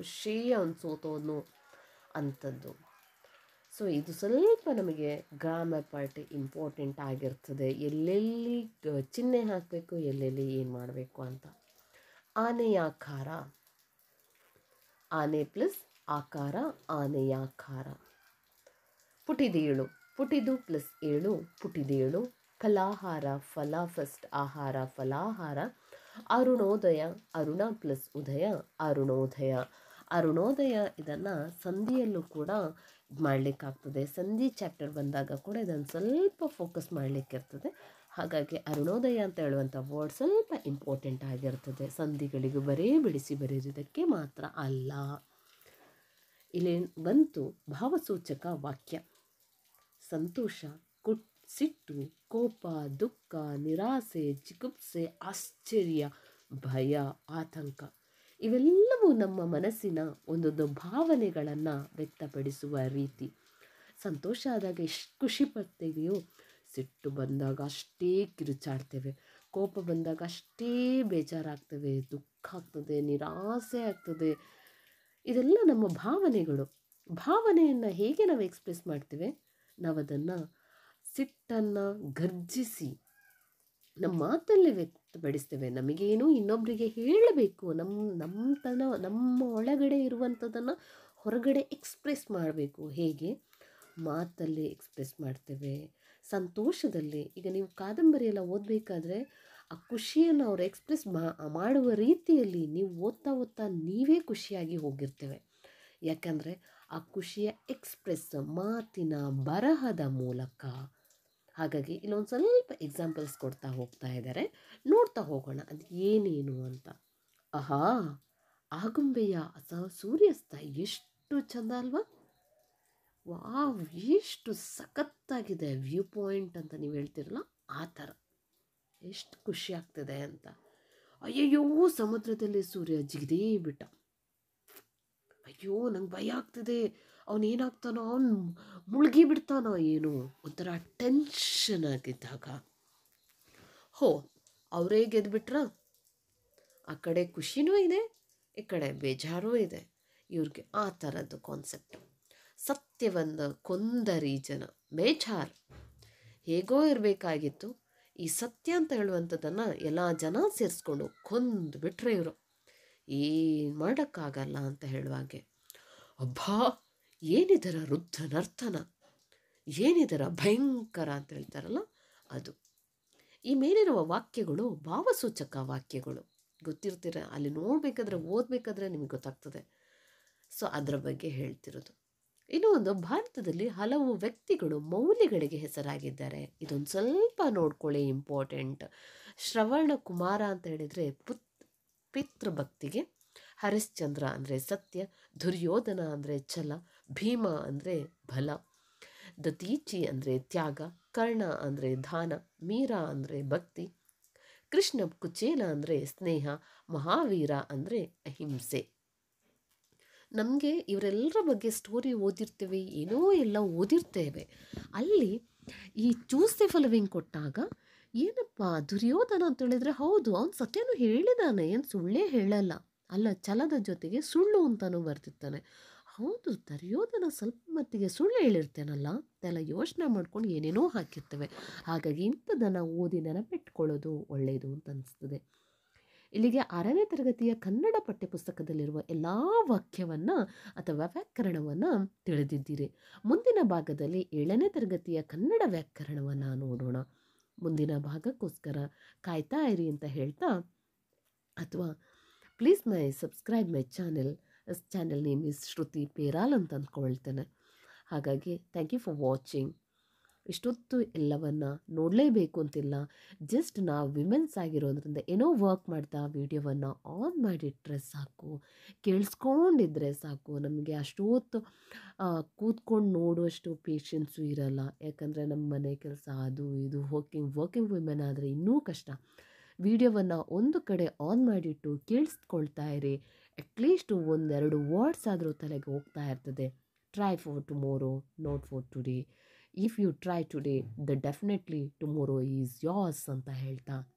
ಅನ್ಸೋತೋನು ಅಂಥದ್ದು. ಸೊ ಇದು ಸ್ವಲ್ಪ ನಮಗೆ ಗ್ರಾಮರ್ ಪಾರ್ಟ್ ಇಂಪಾರ್ಟೆಂಟ್ ಆಗಿರ್ತದೆ, ಎಲ್ಲೆಲ್ಲಿ ಚಿಹ್ನೆ ಹಾಕಬೇಕು, ಎಲ್ಲೆಲ್ಲಿ ಏನು ಮಾಡಬೇಕು ಅಂತ. ಆನೆಯಾಕಾರ, ಆನೆ ಪ್ಲಸ್ ಆಕಾರ, ಆನೆಯಾಕಾರ. ಪುಟಿದೇಳು, ಪುಟಿದು ಪ್ಲಸ್ ಏಳು, ಪುಟಿದೇಳು. ಫಲಾಹಾರ, ಫಲ ಫಸ್ಟ್ ಆಹಾರ, ಫಲಾಹಾರ. ಅರುಣೋದಯ, ಅರುಣ ಪ್ಲಸ್ ಉದಯ, ಅರುಣೋದಯ. ಅರುಣೋದಯ ಇದನ್ನು ಸಂಧಿಯಲ್ಲೂ ಕೂಡ ಮಾಡಲಿಕ್ಕಾಗ್ತದೆ. ಸಂಧಿ ಚಾಪ್ಟರ್ ಬಂದಾಗ ಕೂಡ ಇದನ್ನು ಸ್ವಲ್ಪ ಫೋಕಸ್ ಮಾಡಲಿಕ್ಕಿರ್ತದೆ. ಹಾಗಾಗಿ ಅರುಣೋದಯ ಅಂತ ಹೇಳುವಂಥ ವರ್ಡ್ ಸ್ವಲ್ಪ ಇಂಪಾರ್ಟೆಂಟ್ ಆಗಿರ್ತದೆ. ಸಂಧಿಗಳಿಗೂ ಬಿಡಿಸಿ ಬರೆಯೋದಕ್ಕೆ ಮಾತ್ರ ಅಲ್ಲ. ಇಲ್ಲಿ ಬಂತು ಭಾವಸೂಚಕ ವಾಕ್ಯ. ಸಂತೋಷ, ಸಿಟ್ಟು, ಕೋಪ, ದುಃಖ, ನಿರಾಸೆ, ಜಿಗುಪ್ಸೆ, ಆಶ್ಚರ್ಯ, ಭಯ, ಆತಂಕ. ಇವೆಲ್ಲವೂ ನಮ್ಮ ಮನಸ್ಸಿನ ಒಂದೊಂದು ಭಾವನೆಗಳನ್ನು ವ್ಯಕ್ತಪಡಿಸುವ ರೀತಿ. ಸಂತೋಷ ಆದಾಗ ಎಷ್ಟು ಖುಷಿ ಪಡ್ತೇವೆಯೋ, ಸಿಟ್ಟು ಬಂದಾಗ ಅಷ್ಟೇ ಕಿರುಚಾಡ್ತೇವೆ, ಕೋಪ ಬಂದಾಗ ಅಷ್ಟೇ ಬೇಜಾರಾಗ್ತೇವೆ, ದುಃಖ ಆಗ್ತದೆ, ನಿರಾಸೆ ಆಗ್ತದೆ. ಇದೆಲ್ಲ ನಮ್ಮ ಭಾವನೆಗಳು. ಭಾವನೆಯನ್ನು ಹೇಗೆ ನಾವು ಎಕ್ಸ್ಪ್ರೆಸ್ ಮಾಡ್ತೇವೆ? ನಾವು ಅದನ್ನು ಸಿಟ್ಟನ್ನು ಗರ್ಜಿಸಿ ನಮ್ಮ ಮಾತಲ್ಲಿ ವ್ಯಕ್ತಪಡಿಸ್ತೇವೆ. ನಮಗೇನು ಇನ್ನೊಬ್ಬರಿಗೆ ಹೇಳಬೇಕು, ನಮ್ಮ ಒಳಗಡೆ ಇರುವಂಥದ್ದನ್ನು ಹೊರಗಡೆ ಎಕ್ಸ್ಪ್ರೆಸ್ ಮಾಡಬೇಕು. ಹೇಗೆ? ಮಾತಲ್ಲಿ ಎಕ್ಸ್ಪ್ರೆಸ್ ಮಾಡ್ತೇವೆ. ಸಂತೋಷದಲ್ಲಿ, ಈಗ ನೀವು ಕಾದಂಬರಿಯೆಲ್ಲ ಓದಬೇಕಾದ್ರೆ ಆ ಖುಷಿಯನ್ನು ಅವರು ಎಕ್ಸ್ಪ್ರೆಸ್ ಮಾಡುವ ರೀತಿಯಲ್ಲಿ ನೀವು ಓದ್ತಾ ನೀವೇ ಖುಷಿಯಾಗಿ ಹೋಗಿರ್ತೇವೆ. ಯಾಕಂದರೆ ಆ ಖುಷಿಯ ಎಕ್ಸ್ಪ್ರೆಸ್ ಮಾತಿನ ಬರಹದ ಮೂಲಕ. ಹಾಗಾಗಿ ಇಲ್ಲೊಂದು ಸ್ವಲ್ಪ ಎಕ್ಸಾಂಪಲ್ಸ್ ಕೊಡ್ತಾ ಹೋಗ್ತಾ ಇದ್ದಾರೆ, ನೋಡ್ತಾ ಹೋಗೋಣ ಅದು ಏನೇನು ಅಂತ. ಆಹಾ, ಆಗುಂಬೆಯ ಸೂರ್ಯಾಸ್ತ ಎಷ್ಟು ಚಂದ ಅಲ್ವಾ? ವಾವ್, ಎಷ್ಟು ಸಖತ್ತಾಗಿದೆ ವ್ಯೂ ಪಾಯಿಂಟ್ ಅಂತ ನೀವು ಹೇಳ್ತಿರಲ್ಲ, ಆ ಥರ ಎಷ್ಟು ಖುಷಿ ಆಗ್ತದೆ ಅಂತ. ಅಯ್ಯಯ್ಯೋ, ಸಮುದ್ರದಲ್ಲಿ ಸೂರ್ಯ ಜಿಗಿದೇ ಬಿಟ್ಟ. ಅಯ್ಯೋ ನಂಗೆ ಭಯ ಆಗ್ತದೆ, ಅವನೇನಾಗ್ತಾನೋ, ಅವನು ಮುಳುಗಿ ಬಿಡ್ತಾನೋ ಏನೋ, ಒಂಥರ ಟೆನ್ಷನ್ ಆಗಿದ್ದಾಗ. ಅವರೇ ಗೆದ್ದುಬಿಟ್ರ. ಆ ಕಡೆ ಖುಷಿನೂ ಇದೆ, ಈ ಕಡೆ ಬೇಜಾರೂ ಇದೆ ಇವ್ರಿಗೆ. ಆ ಥರದ್ದು ಕಾನ್ಸೆಪ್ಟ್. ಸತ್ಯವನ್ನು ಕೊಂದರಿ ಜನ, ಬೇಜಾರು ಹೇಗೋ ಇರಬೇಕಾಗಿತ್ತು. ಈ ಸತ್ಯ ಅಂತ ಹೇಳುವಂಥದ್ದನ್ನು ಎಲ್ಲ ಜನ ಸೇರಿಸ್ಕೊಂಡು ಕೊಂದು ಬಿಟ್ರೆ ಇವರು ಏನು ಮಾಡೋಕ್ಕಾಗಲ್ಲ ಅಂತ ಹೇಳುವಾಗೆ. ಅಬ್ಬಾ, ಏನಿದರ ರುದ್ರ ನರ್ತನ, ಏನಿದರ ಭಯಂಕರ ಅಂತ ಹೇಳ್ತಾರಲ್ಲ ಅದು. ಈ ಮೇಲಿರುವ ವಾಕ್ಯಗಳು ಭಾವಸೂಚಕ ವಾಕ್ಯಗಳು. ಗೊತ್ತಿರ್ತೀರ, ಅಲ್ಲಿ ನೋಡಬೇಕಾದ್ರೆ ಓದಬೇಕಾದ್ರೆ ನಿಮಗೆ ಗೊತ್ತಾಗ್ತದೆ. ಸೊ ಅದರ ಬಗ್ಗೆ ಹೇಳ್ತಿರೋದು. ಇನ್ನೂ ಒಂದು, ಭಾರತದಲ್ಲಿ ಹಲವು ವ್ಯಕ್ತಿಗಳು ಮೌಲ್ಯಗಳಿಗೆ ಹೆಸರಾಗಿದ್ದಾರೆ. ಇದೊಂದು ಸ್ವಲ್ಪ ನೋಡ್ಕೊಳ್ಳಿ, ಇಂಪಾರ್ಟೆಂಟ್. ಶ್ರವಣ ಕುಮಾರ ಅಂತ ಹೇಳಿದರೆ ಪಿತೃಭಕ್ತಿಗೆ, ಹರಿಶ್ಚಂದ್ರ ಅಂದರೆ ಸತ್ಯ, ದುರ್ಯೋಧನ ಅಂದರೆ ಛಲ, ಭೀಮ ಅಂದರೆ ಬಲ, ದತೀಚಿ ಅಂದರೆ ತ್ಯಾಗ, ಕರ್ಣ ಅಂದರೆ ದಾನ, ಮೀರಾ ಅಂದರೆ ಭಕ್ತಿ, ಕೃಷ್ಣ ಕುಚೇಲ ಅಂದರೆ ಸ್ನೇಹ, ಮಹಾವೀರ ಅಂದರೆ ಅಹಿಂಸೆ. ನಮಗೆ ಇವರೆಲ್ಲರ ಬಗ್ಗೆ ಸ್ಟೋರಿ ಓದಿರ್ತೇವೆ, ಏನೋ ಎಲ್ಲ ಓದಿರ್ತೇವೆ. ಅಲ್ಲಿ ಈ ಚೂಸ್ ದಿ ಫಾಲೋವಿಂಗ್ ಕೊಟ್ಟಾಗ ಏನಪ್ಪ ದುರ್ಯೋಧನ ಅಂತ ಹೇಳಿದರೆ, ಹೌದು ಅವನು ಸತ್ಯನೂ ಹೇಳಿದಾನೆ, ಏನು ಸುಳ್ಳೇ ಹೇಳಲ್ಲ ಅಲ್ಲ, ಛಲದ ಜೊತೆಗೆ ಸುಳ್ಳು ಅಂತಲೂ ಬರ್ತಿರ್ತಾನೆ. ಹೌದು, ತೆರೆಯೋದನ್ನು ಸ್ವಲ್ಪ ಮಟ್ಟಿಗೆ ಸುಳ್ಳು ಹೇಳಿರ್ತೇನಲ್ಲ ಅಂತೆಲ್ಲ ಯೋಚನೆ ಮಾಡ್ಕೊಂಡು ಏನೇನೋ ಹಾಕಿರ್ತೇವೆ. ಹಾಗಾಗಿ ಇಂಥದ್ದನ್ನು ಓದಿ ನೆನಪಿಟ್ಕೊಳ್ಳೋದು ಒಳ್ಳೆಯದು ಅಂತ ಅನಿಸ್ತದೆ. ಇಲ್ಲಿಗೆ 6ನೇ ತರಗತಿಯ ಕನ್ನಡ ಪಠ್ಯಪುಸ್ತಕದಲ್ಲಿರುವ ಎಲ್ಲ ವಾಕ್ಯವನ್ನು ಅಥವಾ ವ್ಯಾಕರಣವನ್ನು ತಿಳಿದಿದ್ದೀರಿ. ಮುಂದಿನ ಭಾಗದಲ್ಲಿ 7ನೇ ತರಗತಿಯ ಕನ್ನಡ ವ್ಯಾಕರಣವನ್ನು ನೋಡೋಣ. ಮುಂದಿನ ಭಾಗಕ್ಕೋಸ್ಕರ ಕಾಯ್ತಾ ಇರಿ ಅಂತ ಹೇಳ್ತಾ, ಅಥವಾ please subscribe my channel name is Shruti Peral ಅಂತ ಅಂದ್ಕೊಳ್ತೇನೆ. ಹಾಗಾಗಿ ಥ್ಯಾಂಕ್ ಯು ಫಾರ್ ವಾಚಿಂಗ್. ಇಷ್ಟೊತ್ತು ಎಲ್ಲವನ್ನ ನೋಡಲೇಬೇಕು ಅಂತಿಲ್ಲ. ಜಸ್ಟ್ ನಾವು ವಿಮೆನ್ಸ್ ಆಗಿರೋದ್ರಿಂದ ಏನೋ ವರ್ಕ್ ಮಾಡ್ತಾ ವೀಡಿಯೋವನ್ನು ಆನ್ ಮಾಡಿಟ್ರೆ ಸಾಕು, ಕೇಳಿಸ್ಕೊಂಡಿದ್ರೆ ಸಾಕು. ನಮಗೆ ಅಷ್ಟೊತ್ತು ಕೂತ್ಕೊಂಡು ನೋಡುವಷ್ಟು ಪೇಷನ್ಸು ಇರಲ್ಲ. ಯಾಕಂದರೆ ನಮ್ಮ ಮನೆ ಕೆಲಸ ಅದು ಇದು ವರ್ಕಿಂಗ್ ವುಮೆನ್ ಆದರೆ ಇನ್ನೂ ಕಷ್ಟ. ವಿಡಿಯೋವನ್ನು ಒಂದು ಕಡೆ ಆನ್ ಮಾಡಿಟ್ಟು ಕೇಳಿಸ್ಕೊಳ್ತಾ ಇರಿ. ಅಟ್ಲೀಸ್ಟ್ 1-2 ವರ್ಡ್ಸ್ ಆದರೂ ತಲೆಗೆ ಹೋಗ್ತಾ ಇರ್ತದೆ. Try for tomorrow, not for today. If you try today, the definitely tomorrow is yours ಅಂತ ಹೇಳ್ತಾ